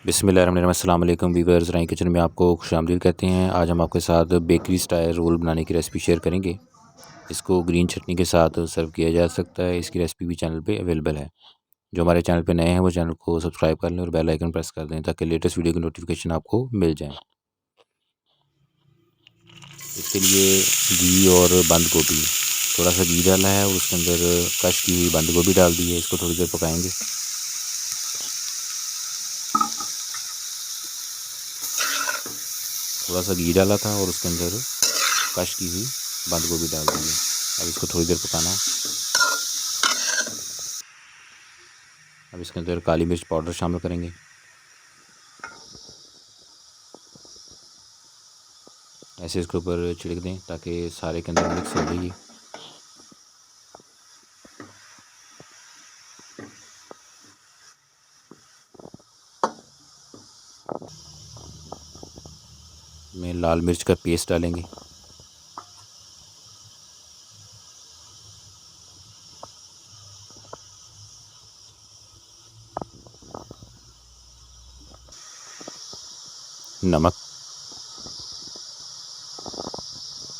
बिस्मिल्लाहिर्रहमानिर्रहीम। अस्सलाम वालेकुम वीवर्स, राय किचन में आपको खुशामदीद कहते हैं। आज हम आपके साथ बेकरी स्टाइल रोल बनाने की रेसिपी शेयर करेंगे। इसको ग्रीन चटनी के साथ सर्व किया जा सकता है। इसकी रेसिपी भी चैनल पे अवेलेबल है। जो हमारे चैनल पे नए हैं वो चैनल को सब्सक्राइब कर लें और बेल आइकन प्रेस कर दें ताकि लेटेस्ट वीडियो की नोटिफिकेशन आपको मिल जाए। इसके लिए घी और बंद गोभी, थोड़ा सा घी डाला है और उसके अंदर कश की हुई बंद गोभी डाल दी है। इसको थोड़ी देर पकाएंगे। थोड़ा सा घी डाला था और उसके अंदर कश की हुई बंद गोभी डाल दी है। अब इसको थोड़ी देर पकाना है। अब इसके अंदर काली मिर्च पाउडर शामिल करेंगे। ऐसे इसके ऊपर छिड़क दें ताकि सारे के अंदर मिक्स हो जाए ये। में लाल मिर्च का पेस्ट डालेंगे। नमक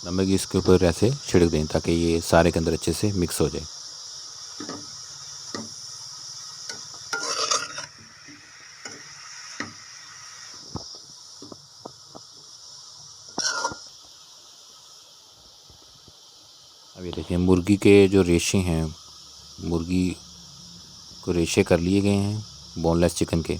नमक इसके ऊपर ऐसे छिड़क दें ताकि ये सारे के अंदर अच्छे से मिक्स हो जाए। अब ये देखिए मुर्गी के जो रेशे हैं, मुर्गी को रेशे कर लिए गए हैं बोनलेस चिकन के।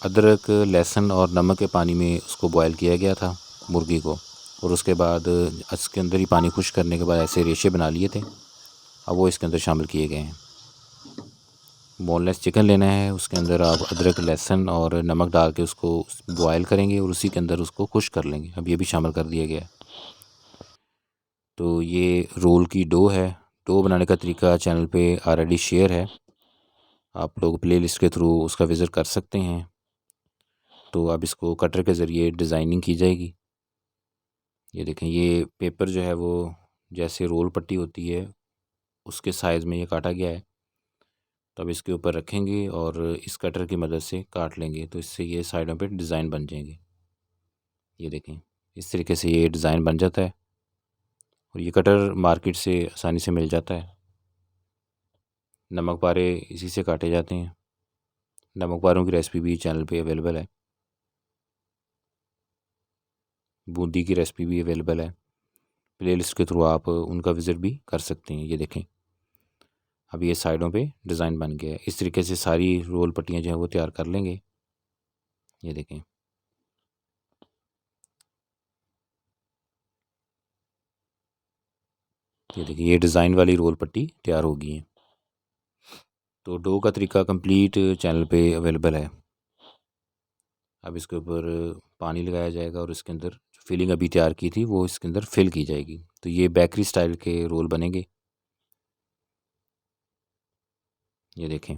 अदरक, लहसुन और नमक के पानी में उसको बॉयल किया गया था मुर्गी को, और उसके बाद इसके अंदर ही पानी खुश करने के बाद ऐसे रेशे बना लिए थे। अब वो इसके अंदर शामिल किए गए हैं। बोनलेस चिकन लेना है, उसके अंदर आप अदरक, लहसुन और नमक डाल के उसको बॉयल करेंगे और उसी के अंदर उसको खुश कर लेंगे। अब ये भी शामिल कर दिया गया है। तो ये रोल की डो है। डो बनाने का तरीका चैनल पे ऑलरेडी शेयर है, आप लोग प्लेलिस्ट के थ्रू उसका विज़िट कर सकते हैं। तो अब इसको कटर के ज़रिए डिज़ाइनिंग की जाएगी। ये देखें, ये पेपर जो है वो जैसे रोल पट्टी होती है उसके साइज़ में ये काटा गया है। तो अब इसके ऊपर रखेंगे और इस कटर की मदद से काट लेंगे तो इससे ये साइडों पे डिज़ाइन बन जाएंगे। ये देखें, इस तरीके से ये डिज़ाइन बन जाता है और ये कटर मार्केट से आसानी से मिल जाता है। नमक पारे इसी से काटे जाते हैं। नमक पारों की रेसिपी भी चैनल पे अवेलेबल है। बूंदी की रेसिपी भी अवेलेबल है। प्लेलिस्ट के थ्रू आप उनका विज़िट भी कर सकते हैं। ये देखें, अब ये साइडों पे डिज़ाइन बन गया है। इस तरीके से सारी रोल पट्टियाँ जो हैं वो तैयार कर लेंगे। ये देखें, ये देखिए, ये डिज़ाइन वाली रोल पट्टी तैयार हो गई है। तो डो का तरीका कंप्लीट चैनल पे अवेलेबल है। अब इसके ऊपर पानी लगाया जाएगा और इसके अंदर जो फिलिंग अभी तैयार की थी वो इसके अंदर फिल की जाएगी। तो ये बेकरी स्टाइल के रोल बनेंगे। ये देखें,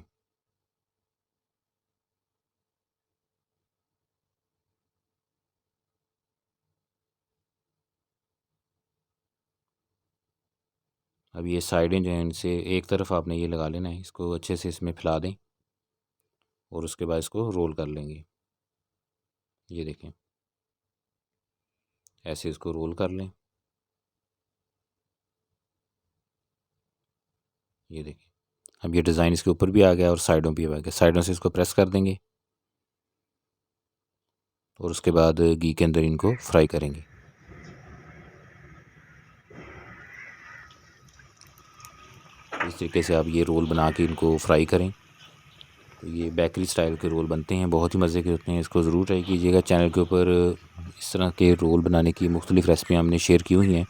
अब ये साइडें जो हैं इनसे एक तरफ आपने ये लगा लेना है। इसको अच्छे से इसमें फैला दें और उसके बाद इसको रोल कर लेंगे। ये देखें, ऐसे इसको रोल कर लें। ये देखिए, अब ये डिज़ाइन इसके ऊपर भी आ गया और साइडों भी आ गया। साइडों से इसको प्रेस कर देंगे और उसके बाद घी के अंदर इनको फ्राई करेंगे। इस तरीके से आप ये रोल बना के इनको फ्राई करें। तो ये बेकरी स्टाइल के रोल बनते हैं, बहुत ही मज़े के होते हैं। इसको ज़रूर ट्राई कीजिएगा। चैनल के ऊपर इस तरह के रोल बनाने की मुख्तलिफ़ रेसिपियाँ हमने शेयर की हुई हैं।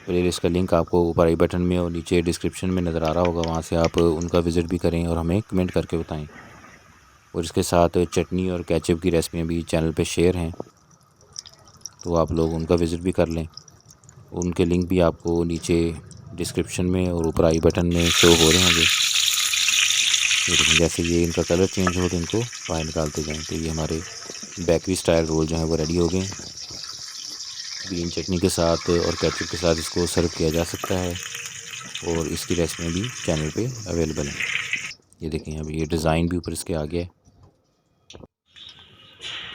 प्लेलिस्ट का लिंक आपको ऊपर आई बटन में और नीचे डिस्क्रिप्शन में नज़र आ रहा होगा, वहाँ से आप उनका विज़िट भी करें और हमें कमेंट करके बताएं। और इसके साथ चटनी और केचप की रेसिपियाँ भी चैनल पे शेयर हैं, तो आप लोग उनका विज़िट भी कर लें। उनके लिंक भी आपको नीचे डिस्क्रिप्शन में और ऊपर आई बटन में शो हो रहे होंगे। जैसे ये इनका कलर चेंज हो तो इनको बाहर निकालते जाएं। तो ये हमारे बेकरी स्टाइल रोल जो हैं वो रेडी हो गए। ग्रीन चटनी के साथ और केचप के साथ इसको सर्व किया जा सकता है और इसकी रेसिपी भी चैनल पे अवेलेबल है। ये देखें अभी ये डिज़ाइन भी ऊपर इसके आ गया है।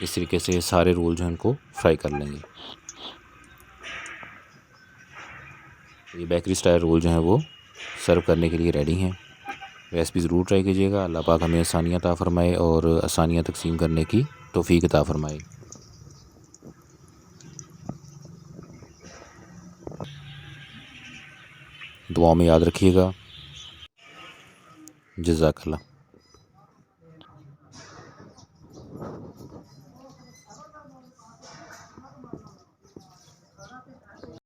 इस तरीके से सारे रोल जो हैं उनको फ्राई कर लेंगे। ये बेकरी स्टाइल रोल जो हैं वो सर्व करने के लिए रेडी हैं। रेसिपी ज़रूर ट्राई कीजिएगा। अल्लाह पाक हमें आसानियाँ अता फ़रमाए और आसानियाँ तकसीम करने की तौफ़ीक अता फ़रमाए। दुआओं में याद रखिएगा। जज़ाकल्लाह।